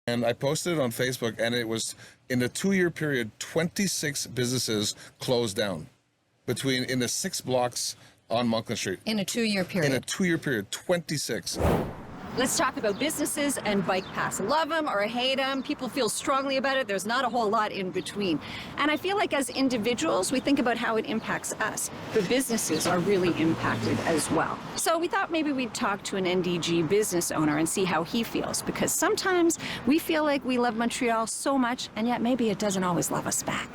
And I posted it on Facebook, and it was in a 2-year period, 26 businesses closed down in the 6 blocks on Monkland Street. In a 2-year period? In a 2-year period, 26. Let's talk about businesses and bike paths. Love them or hate them. People feel strongly about it. There's not a whole lot in between. And I feel like as individuals, we think about how it impacts us. But businesses are really impacted as well. So we thought maybe we'd talk to an NDG business owner and see how he feels. Because sometimes we feel like we love Montreal so much, and yet maybe it doesn't always love us back.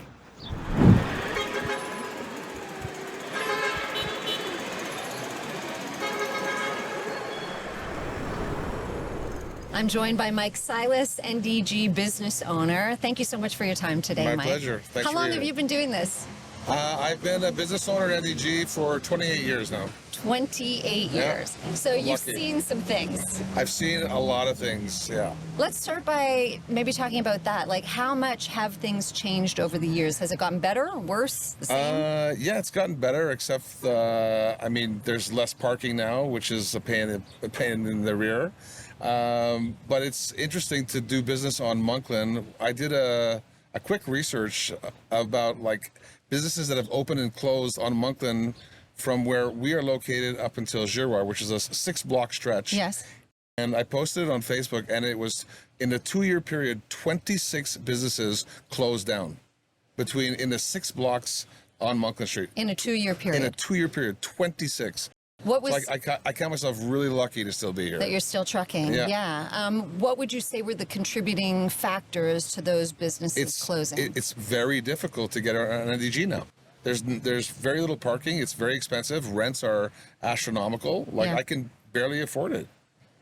I'm joined by Mike Silas, NDG business owner. Thank you so much for your time today, Mike. My pleasure. Thanks. How long have you been doing this? I've been a business owner at NDG for 28 years now. 28 years. So you've seen some things. I've seen a lot of things, yeah. Let's start by maybe talking about that. Like, how much have things changed over the years? Has it gotten better, worse, the same? Yeah, it's gotten better, except, I mean, there's less parking now, which is a pain in the rear. But it's interesting to do business on Monkland. I did a quick research about like businesses that have opened and closed on Monkland from where we are located up until Giroir, which is a 6-block stretch. Yes. And I posted it on Facebook, and it was in a 2-year period, 26 businesses closed down in the 6 blocks on Monkland Street. In a 2-year period? In a 2-year period, 26. What was I count myself really lucky to still be here. That you're still trucking, yeah. What would you say were the contributing factors to those businesses closing? It's very difficult to get an NDG now. There's very little parking. It's very expensive. Rents are astronomical. I can barely afford it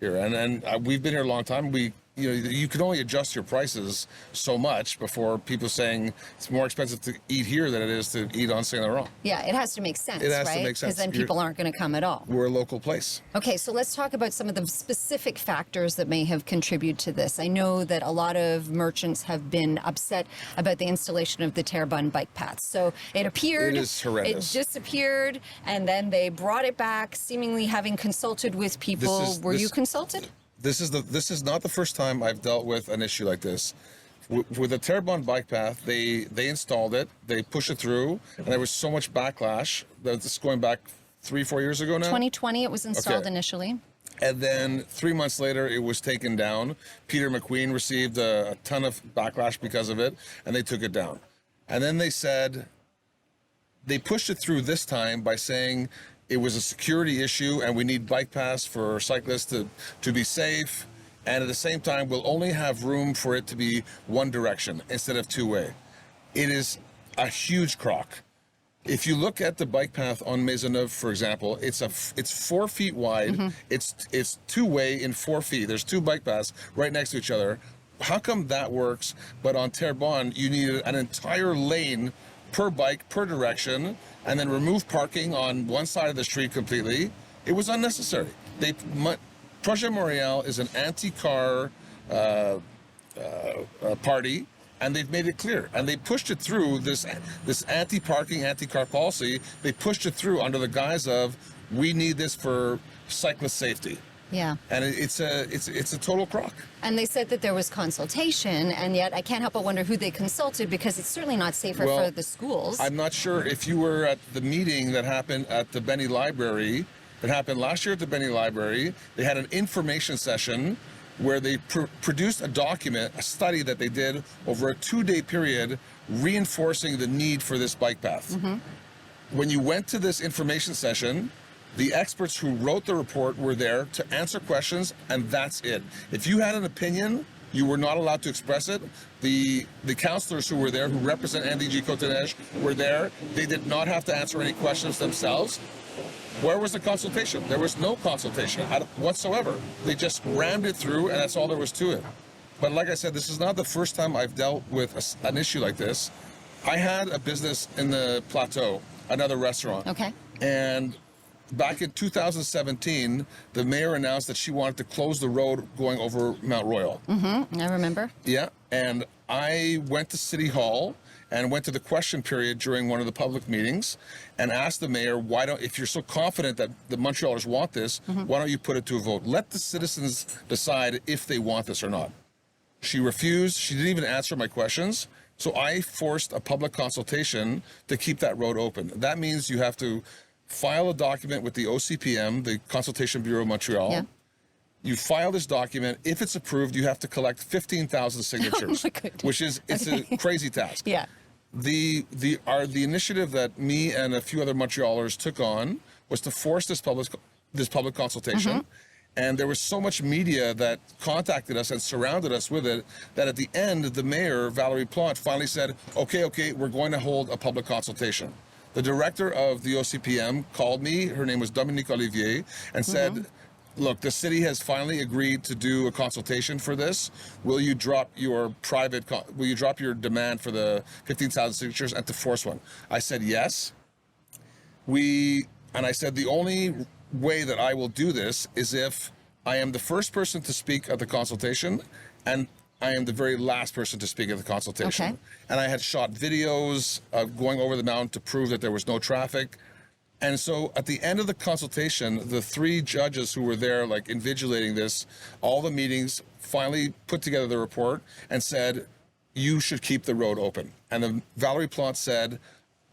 here. And we've been here a long time. You can only adjust your prices so much before people saying it's more expensive to eat here than it is to eat on Saint Laurent. Yeah, it has to make sense, It has right? to make sense. Because then people aren't going to come at all. We're a local place. Okay, so let's talk about some of the specific factors that may have contributed to this. I know that a lot of merchants have been upset about the installation of the Terrebonne bike paths. So it appeared, it is horrendous. It disappeared, and then they brought it back, seemingly having consulted with people. Were you consulted? This is not the first time I've dealt with an issue like this. With the Terrebonne bike path, they installed it, they pushed it through, and there was so much backlash. That's going back 3-4 years ago now. 2020, it was installed initially. And then 3 months later, it was taken down. Peter McQueen received a ton of backlash because of it, and they took it down. And then they said, they pushed it through this time by saying it was a security issue and we need bike paths for cyclists to be safe. And at the same time, we'll only have room for it to be one direction instead of 2-way. It is a huge crock. If you look at the bike path on Maisonneuve, for example, it's 4 feet wide. Mm-hmm. It's 2-way in 4 feet. There's 2 bike paths right next to each other. How come that works? But on Terrebonne, you need an entire lane per bike, per direction, and then remove parking on one side of the street completely. It was unnecessary. Projet Montréal is an anti-car party, and they've made it clear. And they pushed it through this anti-parking, anti-car policy. They pushed it through under the guise of, we need this for cyclist safety. Yeah. And it's a total crock. And they said that there was consultation, and yet I can't help but wonder who they consulted, because it's certainly not safer for the schools. I'm not sure if you were at the meeting that happened at the Benny Library. It happened last year at the Benny Library. They had an information session where they produced a document, a study that they did over a 2-day period, reinforcing the need for this bike path. Mm-hmm. When you went to this information session, the experts who wrote the report were there to answer questions, and that's it. If you had an opinion, you were not allowed to express it. The counselors who were there, who represent NDG Côte-des-Neiges, were there. They did not have to answer any questions themselves. Where was the consultation? There was no consultation whatsoever. They just rammed it through, and that's all there was to it. But like I said, this is not the first time I've dealt with an issue like this. I had a business in the Plateau, another restaurant. Okay. And back in 2017, the mayor announced that she wanted to close the road going over Mount Royal. Mm-hmm. I remember. Yeah. And I went to City Hall and went to the question period during one of the public meetings and asked the mayor, if you're so confident that the Montrealers want this, why don't you put it to a vote? Let the citizens decide if they want this or not. She refused. She didn't even answer my questions. So I forced a public consultation to keep that road open. That means you have to file a document with the OCPM, the Consultation Bureau of Montreal. Yeah. You file this document. If it's approved, you have to collect 15,000 signatures, Oh my goodness. which is a crazy task. Yeah. The initiative that me and a few other Montrealers took on was to force this public consultation. And there was so much media that contacted us and surrounded us with it that at the end, the mayor, Valérie Plante, finally said, okay, we're going to hold a public consultation. The director of the OCPM called me, her name was Dominique Olivier, and said, look, the city has finally agreed to do a consultation for this. Will you drop your demand for the 15,000 signatures and to force one? I said, yes. And I said, the only way that I will do this is if I am the first person to speak at the consultation and I am the very last person to speak at the consultation. Okay. And I had shot videos of going over the mountain to prove that there was no traffic. And so at the end of the consultation, the three judges who were there, like invigilating this, all the meetings, finally put together the report and said, you should keep the road open. And then Valérie Plante said,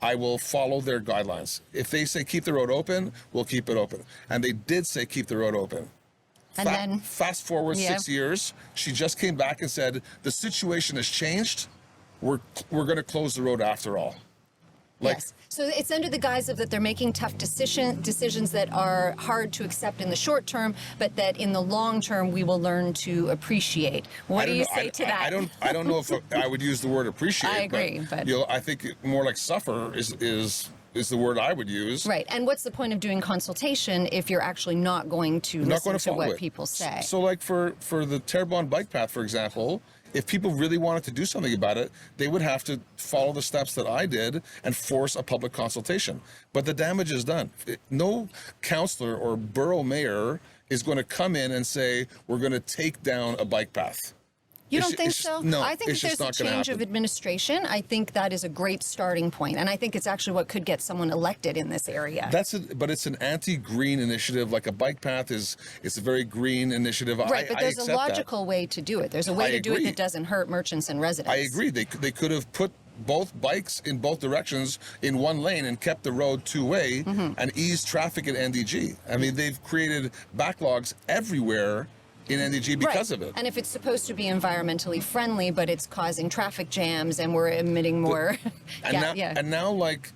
I will follow their guidelines. If they say keep the road open, we'll keep it open. And they did say keep the road open. And then Fast forward 6 years, she just came back and said, the situation has changed. We're going to close the road after all. Yes. So it's under the guise of that they're making tough decisions that are hard to accept in the short term, but that in the long term we will learn to appreciate. What do you say to that? I don't know if I would use the word appreciate. I agree, but I think more like suffer is the word I would use. Right. And what's the point of doing consultation if you're actually not going to listen to what people say? So like for the Terrebonne bike path, for example, if people really wanted to do something about it, they would have to follow the steps that I did and force a public consultation. But the damage is done. No councillor or borough mayor is going to come in and say, we're going to take down a bike path. You don't think so? No, I think it's if just there's not a gonna change happen. of administration, I think that is a great starting point. And I think it's actually what could get someone elected in this area. But it's an anti-green initiative. Like a bike path it's a very green initiative. Right, but there's I a logical way to do it. There's a way to do it agree. that doesn't hurt merchants and residents. I agree. They could have put both bikes in both directions in one lane and kept the road two-way and eased traffic at NDG. I mean, they've created backlogs everywhere in NDG because of it. And if it's supposed to be environmentally friendly, but it's causing traffic jams and we're emitting more. And now, like,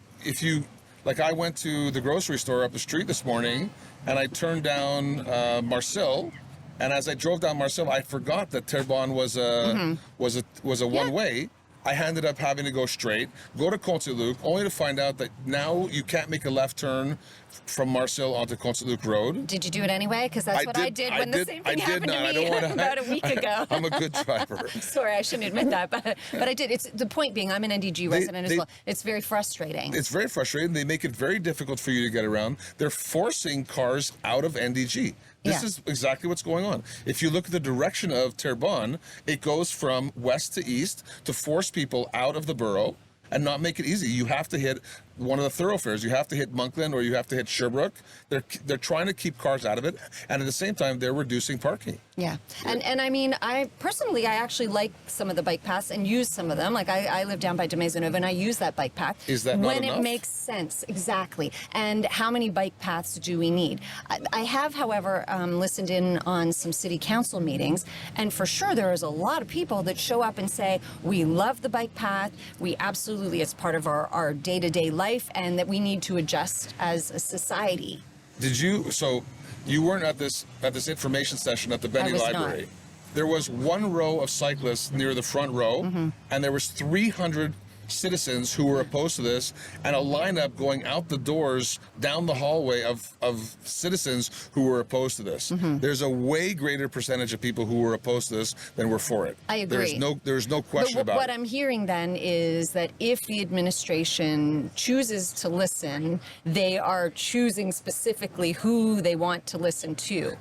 I went to the grocery store up the street this morning and I turned down Marcel. And as I drove down Marcel, I forgot that Terrebonne was a one-way. I ended up having to go straight, go to Côte-Saint-Luc, only to find out that now you can't make a left turn from Marcel onto Côte-Saint-Luc Road. Did you do it anyway? Because that's what I did when the same thing happened to me about a week ago. I'm a good driver. Sorry, I shouldn't admit that, but I did. It's the point being, I'm an NDG resident as well. It's very frustrating. It's very frustrating. They make it very difficult for you to get around. They're forcing cars out of NDG. This is exactly what's going on. If you look at the direction of Terrebonne, it goes from west to east to force people out of the borough and not make it easy. You have to hit one of the thoroughfares. You have to hit Monkland or you have to hit Sherbrooke. They're trying to keep cars out of it, and at the same time, they're reducing parking. Yeah, and I mean, I actually like some of the bike paths and use some of them. Like I live down by de Maisonneuve and I use that bike path. Is that not when enough? It makes sense, exactly. And how many bike paths do we need? I have, however, listened in on some city council meetings, and for sure there is a lot of people that show up and say, we love the bike path, we absolutely, it's part of our day-to-day life, and that we need to adjust as a society. So you weren't at this information session at the Benny Library. Not. There was one row of cyclists near the front row, and there was 300 citizens who were opposed to this, and a lineup going out the doors down the hallway of citizens who were opposed to this. There's a way greater percentage of people who were opposed to this than were for it. I agree. There's no question about it. What I'm hearing then is that if the administration chooses to listen, they are choosing specifically who they want to listen to.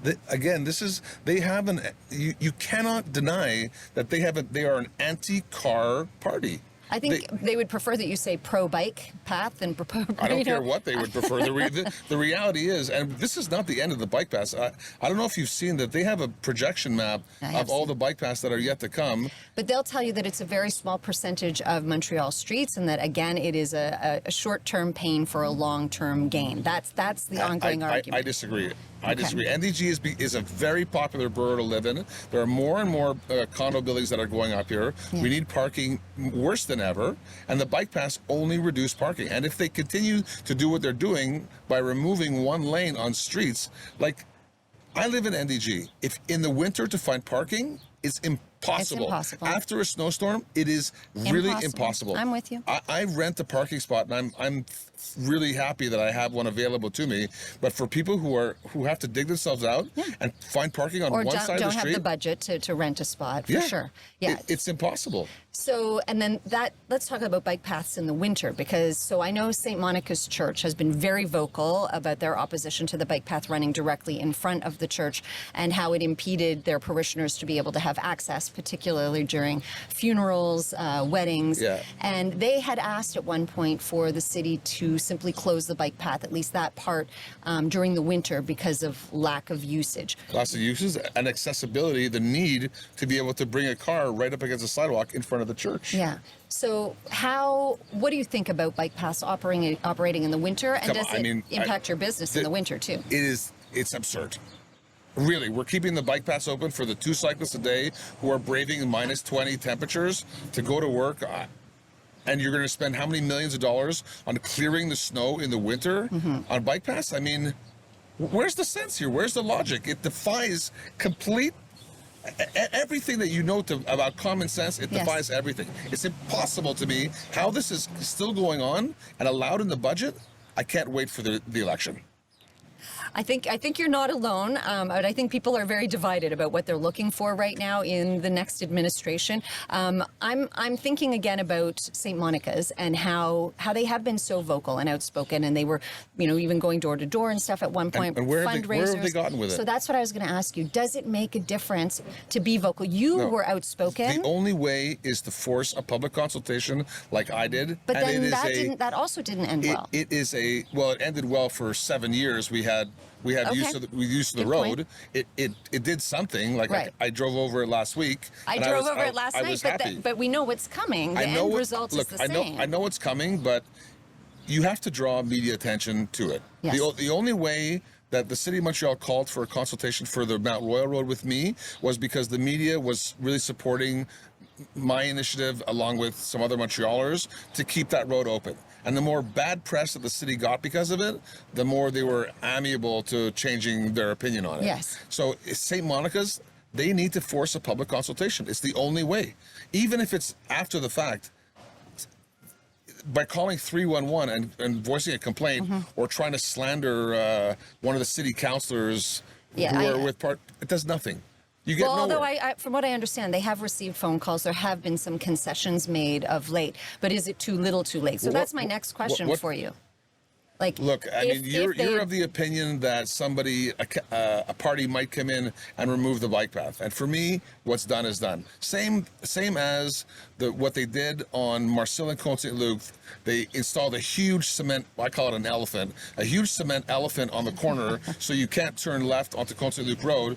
You cannot deny that they are an anti-car party. I think they would prefer that you say pro-bike path than pro. I don't care what they would prefer. The reality is, and this is not the end of the bike paths. I don't know if you've seen that they have a projection map of all the bike paths that are yet to come. But they'll tell you that it's a very small percentage of Montreal streets, and that again, it is a short-term pain for a long-term gain. That's the ongoing argument. I disagree. I disagree. NDG is a very popular borough to live in. There are more and more condo buildings that are going up here. Yeah. We need parking worse than ever, and the bike paths only reduce parking. And if they continue to do what they're doing by removing one lane on streets, like I live in NDG, if in the winter to find parking is impossible. It's impossible. After a snowstorm, it is really impossible. I'm with you. I rent a parking spot, and I'm really happy that I have one available to me. But for people who have to dig themselves out and find parking on one side of the street, or don't have the budget to rent a spot, for sure. Yeah, it's impossible. So, and then let's talk about bike paths in the winter, because so I know St. Monica's Church has been very vocal about their opposition to the bike path running directly in front of the church and how it impeded their parishioners to be able to have access, particularly during funerals, weddings. Yeah. And they had asked at one point for the city to simply close the bike path, at least that part, during the winter because of lack of usage. Lots of uses and accessibility, the need to be able to bring a car right up against the sidewalk in front of the church. Yeah. So what do you think about bike paths operating in the winter? And does it impact your business in the winter too? It's absurd. Really, we're keeping the bike paths open for the 2 cyclists a day who are braving minus 20 temperatures to go to work. And you're going to spend how many millions of dollars on clearing the snow in the winter on bike paths? I mean, where's the sense here? Where's the logic? It defies everything that you know about common sense. It defies everything. It's impossible to me how this is still going on and allowed in the budget. I can't wait for the election. I think you're not alone, but I think people are very divided about what they're looking for right now in the next administration. I'm thinking again about St. Monica's and how they have been so vocal and outspoken, and they were, even going door to door and stuff at one point. And where have they gotten with it? So that's what I was going to ask you. Does it make a difference to be vocal? You were outspoken. The only way is to force a public consultation, like I did. But then that also didn't end well. It ended well for 7 years. We had use of the road. It did something. Like I drove over it last week. I drove over it last night, but we know what's coming. The end result is the same. I know what's coming, but you have to draw media attention to it. Yes. The only way that the City of Montreal called for a consultation for the Mount Royal Road with me was because the media was really supporting my initiative along with some other Montrealers to keep that road open. And the more bad press that the city got because of it, the more they were amiable to changing their opinion on it. Yes. So St. Monica's, they need to force a public consultation. It's the only way. Even if it's after the fact, by calling 311 and voicing a complaint or trying to slander one of the city councillors who are with it does nothing. You get nowhere. Although from what I understand, they have received phone calls. There have been some concessions made of late. But is it too little, too late? So that's my next question for you. Look, you're of the opinion that a party might come in and remove the bike path. And for me, what's done is done. Same as what they did on Marcel and Côte St. Luc. They installed a huge cement, I call it an elephant, a huge cement elephant on the corner so you can't turn left onto Côte St. Luc Road.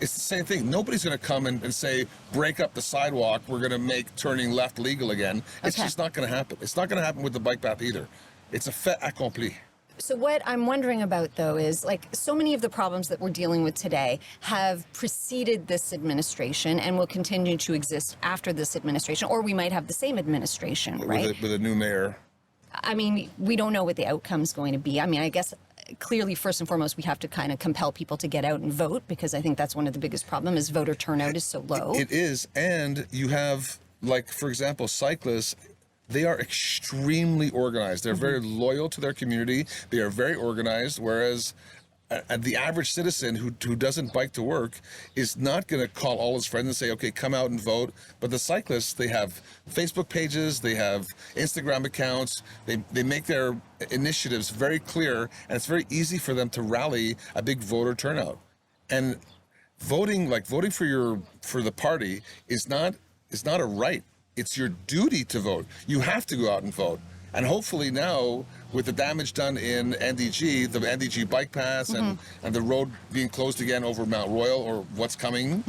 It's the same thing. Nobody's going to come and say, break up the sidewalk. We're going to make turning left legal again. It's just not going to happen. It's not going to happen with the bike path either. It's a fait accompli. So what I'm wondering about, though, is so many of the problems that we're dealing with today have preceded this administration and will continue to exist after this administration, or we might have the same administration, right? With a new mayor. I mean, we don't know what the outcome's going to be. I mean, I guess clearly, first and foremost, we have to kind of compel people to get out and vote, because I think that's one of the biggest problems is voter turnout is so low. It is. And you have, for example, cyclists. They are extremely organized. They're very loyal to their community. They are very organized, whereas the average citizen who doesn't bike to work is not going to call all his friends and say, okay, come out and vote. But the cyclists, they have Facebook pages, they have Instagram accounts, they make their initiatives very clear, and it's very easy for them to rally a big voter turnout. And voting for the party is not a right. it's your duty to vote. You have to go out and vote. And hopefully now, with the damage done in NDG, the NDG bike path and the road being closed again over Mount Royal or what's coming,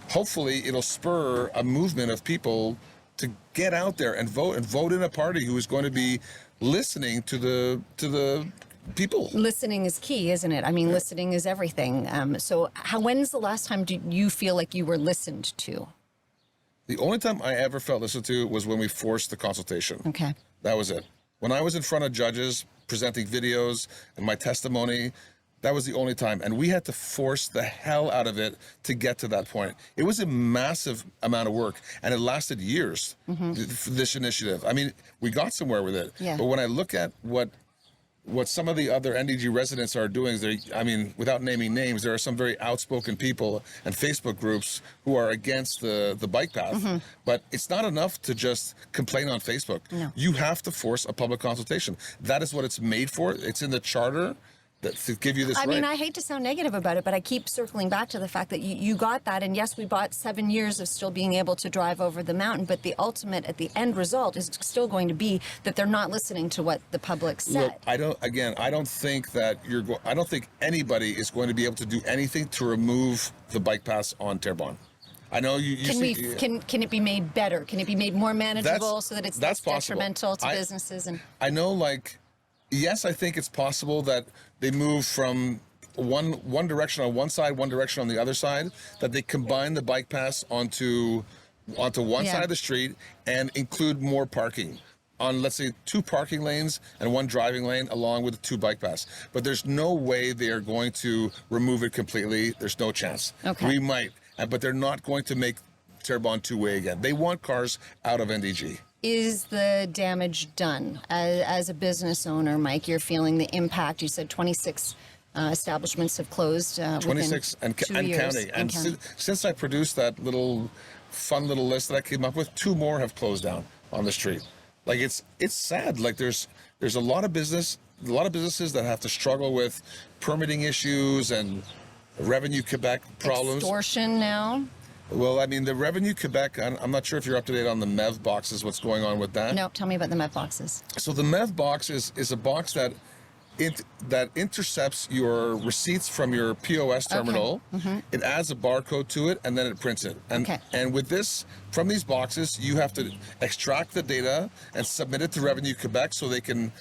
hopefully it'll spur a movement of people to get out there and vote in a party who is going to be listening to the people. Listening is key, isn't it? I mean, listening is everything. So when's the last time did you feel like you were listened to? The only time I ever felt listened to was when we forced the consultation. Okay. That was it. When I was in front of judges presenting videos and my testimony, that was the only time. And we had to force the hell out of it to get to that point. It was a massive amount of work, and it lasted years, this initiative. I mean, we got somewhere with it. Yeah. But when I look at what some of the other NDG residents are doing is I mean, without naming names, there are some very outspoken people and Facebook groups who are against the bike path. But it's not enough to just complain on Facebook. No. You have to force a public consultation. That is what it's made for. It's in the charter to give you this I right. mean, I hate to sound negative about it, but I keep circling back to the fact that you got that. And yes, we bought 7 years of still being able to drive over the mountain. But the ultimate, at the end result, is still going to be that they're not listening to what the public said. Look, I don't think that I don't think anybody is going to be able to do anything to remove the bike paths on Terrebonne. I know you Can it be made better? Can it be made more manageable so that it's less detrimental to businesses? And I know, like, yes, I think it's possible that they move from one direction on one side, one direction on the other side, that they combine the bike paths onto one side of the street and include more parking on, let's say, 2 parking lanes and 1 driving lane along with the 2 bike paths. But there's no way they are going to remove it completely. There's no chance. Okay. We might, but they're not going to make Terrebonne 2-way again. They want cars out of NDG. is the damage done? As a business owner, Mike, you're feeling the impact. You said 26 establishments have closed. 26 and counting. And since I produced that fun little list that I came up with, 2 more have closed down on the street. Like, it's sad. Like, there's a lot of businesses that have to struggle with permitting issues and Revenue Quebec problems. Extortion now. Well, I mean, the Revenue Quebec, I'm not sure if you're up to date on the MEV boxes, what's going on with that. No, tell me about the MEV boxes. So the MEV box is a box that intercepts your receipts from your POS terminal. Okay. Mm-hmm. It adds a barcode to it, and then it prints it. And with this, from these boxes, you have to extract the data and submit it to Revenue Quebec so they can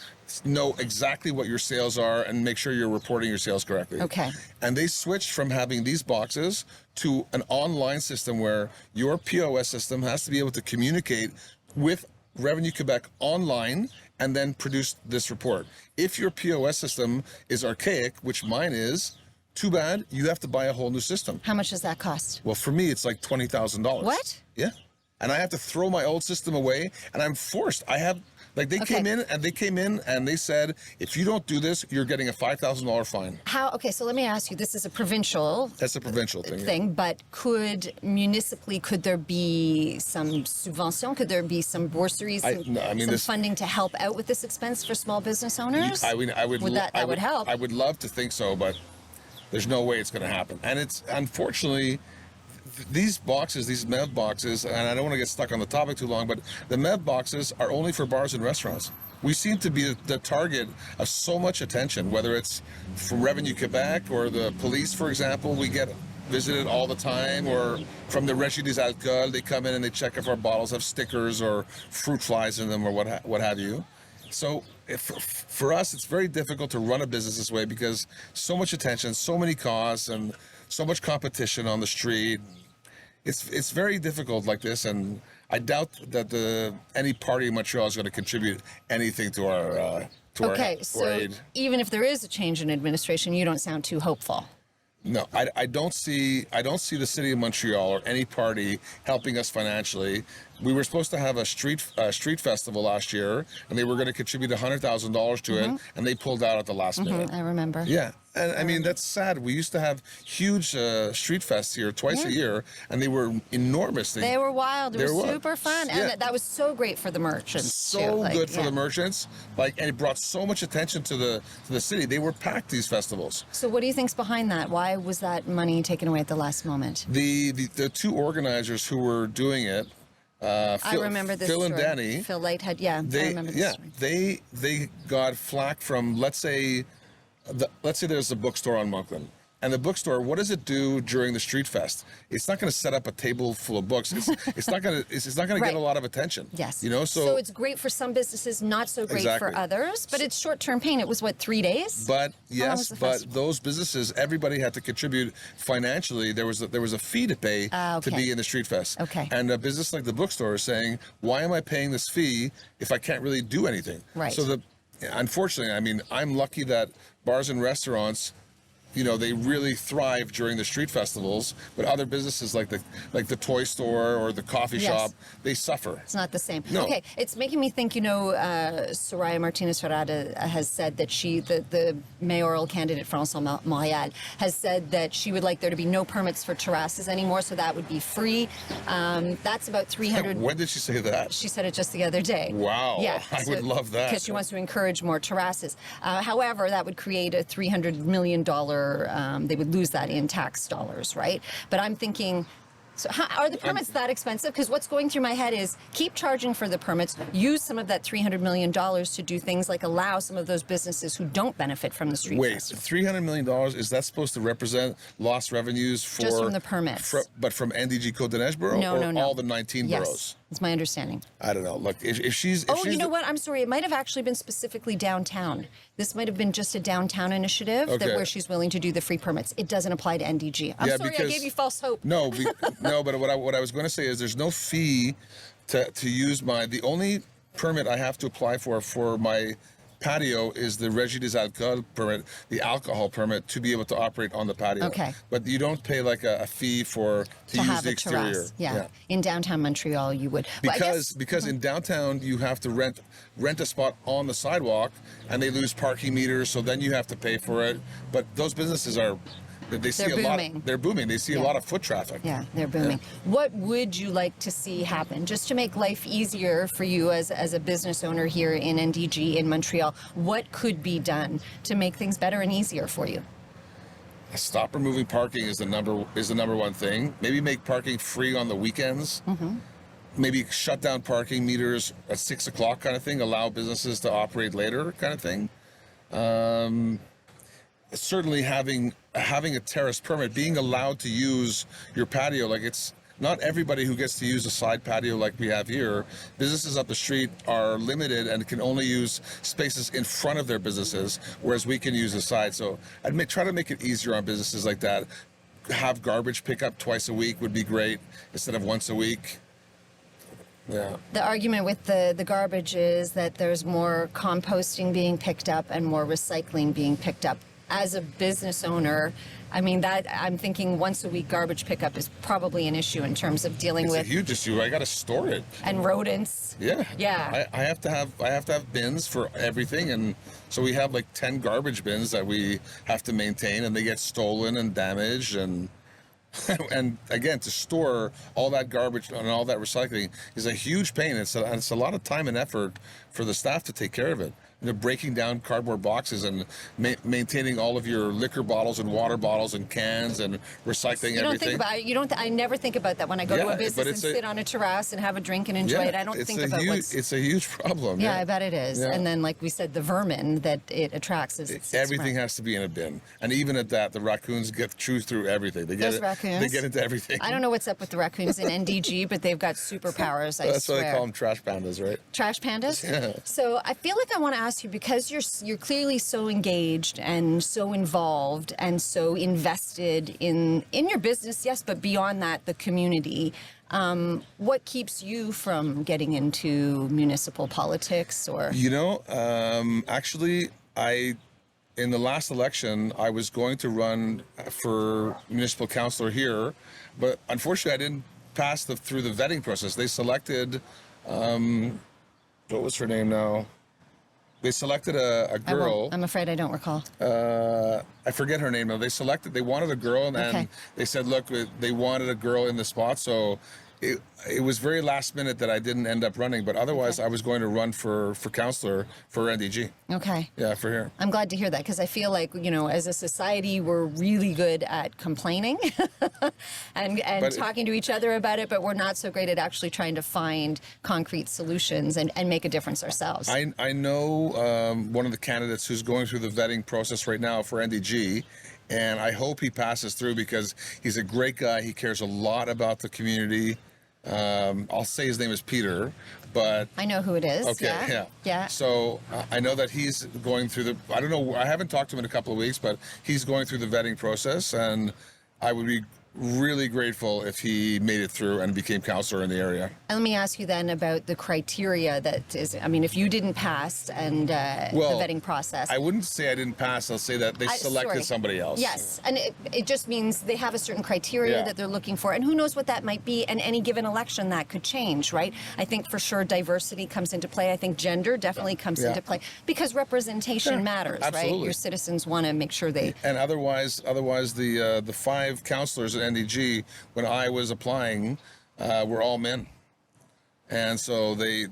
know exactly what your sales are and make sure you're reporting your sales correctly. Okay. And they switched from having these boxes to an online system where your POS system has to be able to communicate with Revenue Quebec online and then produce this report. If your POS system is archaic, which mine is, too bad, you have to buy a whole new system. How much does that cost? Well, for me, it's like $20,000. What? Yeah. And I have to throw my old system away, and I'm forced. They came in and they said, if you don't do this, you're getting a $5,000 fine. Okay, so let me ask you, this is a provincial... That's a provincial thing. Yeah. But could there be some subvention? Could there be some bursaries, some funding to help out with this expense for small business owners? That would help. I would love to think so, but there's no way it's going to happen. And it's, unfortunately... These boxes, these MEV boxes, and I don't want to get stuck on the topic too long, but the MEV boxes are only for bars and restaurants. We seem to be the target of so much attention, whether it's from Revenue Quebec or the police, for example. We get visited all the time, or from the Régie des Alcools, they come in and they check if our bottles have stickers or fruit flies in them or what have you. So for us, it's very difficult to run a business this way because so much attention, so many costs, and so much competition on the street. It's very difficult like this, and I doubt that any party in Montreal is going to contribute anything to our aid. Even if there is a change in administration, you don't sound too hopeful. No, I don't see the city of Montreal or any party helping us financially. We were supposed to have a street festival last year, and they were going to contribute $100,000 to it, and they pulled out at the last minute. I remember. Yeah, and I mean, that's sad. We used to have huge street fests here twice a year, and they were enormous. They were wild. It was super fun, and that was so great for the merchants. So good for the merchants, and it brought so much attention to the city. They were packed, these festivals. So what do you think's behind that? Why was that money taken away at the last moment? The 2 organizers who were doing it I remember this Phil story. and Danny. Phil Lighthead, I remember this story. They got flack from, let's say there's a bookstore on Monkland. And the bookstore, what does it do during the street fest? It's not going to set up a table full of books. It's not going to get a lot of attention. Yes. You know, so it's great for some businesses, not so great Exactly. for others. But it's short-term pain. It was what, 3 days? But How long was yes, the but festival? those businesses, everybody had to contribute financially. There was a fee to pay to okay. be in the street fest. Okay. And a business like the bookstore is saying, why am I paying this fee if I can't really do anything? Right. So unfortunately, I mean, I'm lucky that bars and restaurants, you know, they really thrive during the street festivals, but other businesses like the toy store or the coffee Yes. shop, they suffer. It's not the same. No. Okay, it's making me think, Soraya Martinez-Ferrada has said that the mayoral candidate for Ensemble Montréal, has said that she would like there to be no permits for terraces anymore, so that would be free. That's about 300... When did she say that? She said it just the other day. Wow. Yeah. I would love that. Because she wants to encourage more terraces. However, that would create a $300 million, they would lose that in tax dollars, right? But I'm thinking, so are the permits that expensive? Because what's going through my head is keep charging for the permits, use some of that $300 million to do things like allow some of those businesses who don't benefit from the street Wait, festival. $300 million, is that supposed to represent lost revenues for... Just from the permits. But from NDG Côte-des-Neiges borough? No, or no, no. all the 19 Yes, boroughs? it's my understanding. I don't know. Look, if she's... You know what? I'm sorry. It might have actually been specifically downtown. This might have been just a downtown initiative where she's willing to do the free permits. It doesn't apply to NDG. I'm sorry, I gave you false hope. No, no. But what I was going to say is there's no fee to use the only permit I have to apply for my patio is the Régie des Alcools permit, the alcohol permit to be able to operate on the patio. Okay. But you don't pay like a fee to use have the a exterior. terrace. Yeah. In downtown Montreal, you would. Well, I guess- Because in downtown you have to rent a spot on the sidewalk and they lose parking meters, so then you have to pay for it. But those businesses they see They're a lot. booming. They're booming. They see a lot of foot traffic. Yeah, they're booming. What would you like to see happen just to make life easier for you as a business owner here in NDG in Montreal? What could be done to make things better and easier for you? Stop removing parking is the number one thing. Maybe make parking free on the weekends. Mm-hmm. Maybe shut down parking meters at 6 o'clock kind of thing. Allow businesses to operate later kind of thing. Certainly having a terrace permit, being allowed to use your patio, like it's not everybody who gets to use a side patio like we have here. Businesses up the street are limited and can only use spaces in front of their businesses, whereas we can use the side. So I'd try to make it easier on businesses like that. Have garbage pickup twice a week would be great instead of once a week. Yeah. The argument with the garbage is that there's more composting being picked up and more recycling being picked up. As a business owner, I mean, I'm thinking once a week garbage pickup is probably an issue in terms of dealing It's with a huge issue. I got to store it. and rodents. Yeah. Yeah. I have to have bins for everything, and so we have like 10 garbage bins that we have to maintain, and they get stolen and damaged, and and again, to store all that garbage and all that recycling is a huge pain. It's a lot of time and effort for the staff to take care of it. Breaking down cardboard boxes and maintaining all of your liquor bottles and water bottles and cans and recycling You don't everything. think about it. I never think about that when I go to Yeah, a business but and it's sit on a terrace and have a drink and enjoy it. I don't think about what's... It's a huge problem. Yeah, I bet it is. Yeah. And then, like we said, the vermin that it attracts is... Everything has to be in a bin, and even at that, the raccoons get through everything. Those raccoons? They get into everything. I don't know what's up with the raccoons in NDG, but they've got superpowers, I That's swear. why they call them trash pandas, right? Trash pandas? Yeah. So I feel like I want to ask you, because you're clearly so engaged and so involved and so invested in your business, yes, but beyond that, the community. What keeps you from getting into municipal politics or? Actually, in the last election, I was going to run for municipal councillor here, but unfortunately I didn't pass through the vetting process. They selected, what was her name now? They selected a girl. I'm afraid I don't recall. I forget her name now. They wanted a girl, and Okay. they said, look, they wanted a girl in the spot, so it was very last minute that I didn't end up running, but otherwise I was going to run for councillor for NDG. Okay. Yeah, for here. I'm glad to hear that, because I feel like, as a society, we're really good at complaining and talking to each other about it, but we're not so great at actually trying to find concrete solutions and make a difference ourselves. I know one of the candidates who's going through the vetting process right now for NDG, and I hope he passes through because he's a great guy. He cares a lot about the community. I'll say his name is Peter, but I know who it is. Okay, yeah. So I know that he's going through I don't know, I haven't talked to him in a couple of weeks, but he's going through the vetting process, and I would be really grateful if he made it through and became councillor in the area. And let me ask you then about the criteria that is, if you didn't pass and the vetting process. I wouldn't say I didn't pass. I'll say that they selected somebody else. Yes, and it just means they have a certain criteria that they're looking for, and who knows what that might be, and any given election that could change, right? I think for sure diversity comes into play. I think gender definitely comes into play, because representation matters, absolutely. Right? Your citizens want to make sure they... And otherwise the 5 councillors at NDG, when I was applying, were all men, and so they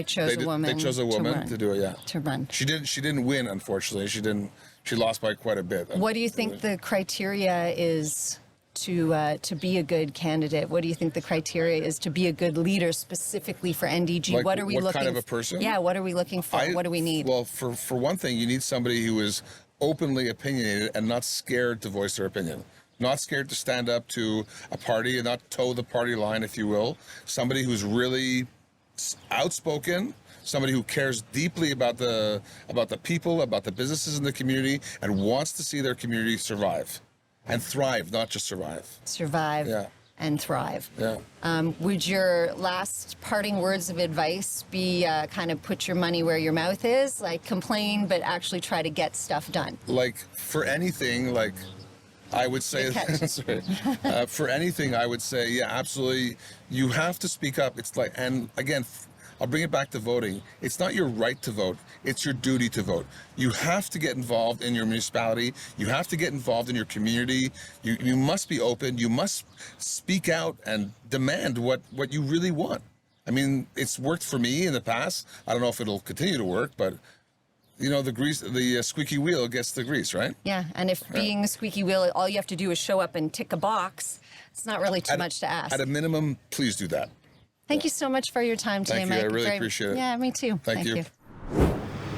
chose a woman. They chose a woman to do it. Yeah, to run. She didn't win, unfortunately. She lost by quite a bit. What do you think the criteria is to be a good candidate? What do you think the criteria is to be a good leader, specifically for NDG? Like, what are we looking? What kind of a person? Yeah, what are we looking for? What do we need? Well, for one thing, you need somebody who is openly opinionated and not scared to voice their opinion. Not scared to stand up to a party and not toe the party line, if you will. Somebody who's really outspoken, somebody who cares deeply about the people, about the businesses in the community, and wants to see their community survive and thrive, not just survive. Survive and thrive. Yeah. Would your last parting words of advice be kind of put your money where your mouth is, like complain, but actually try to get stuff done? Like for anything, like I would say, for anything, I would say, yeah, absolutely. You have to speak up. It's like, and again, I'll bring it back to voting. It's not your right to vote. It's your duty to vote. You have to get involved in your municipality. You have to get involved in your community. You must be open. You must speak out and demand what you really want. I mean, it's worked for me in the past. I don't know if it'll continue to work, but the squeaky wheel gets the grease, right? Yeah, and if being a squeaky wheel, all you have to do is show up and tick a box, it's not really too much to ask. At a minimum, please do that. Thank you so much for your time today, Mike. Mike. I really appreciate it. Yeah, me too. Thank you.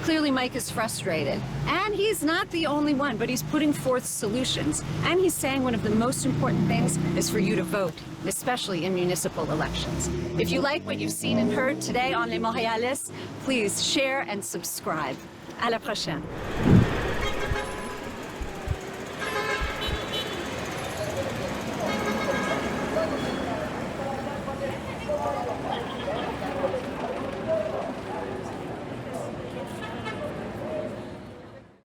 Clearly, Mike is frustrated. And he's not the only one, but he's putting forth solutions. And he's saying one of the most important things is for you to vote, especially in municipal elections. If you like what you've seen and heard today on Les Montréalistes, please share and subscribe. À la prochaine.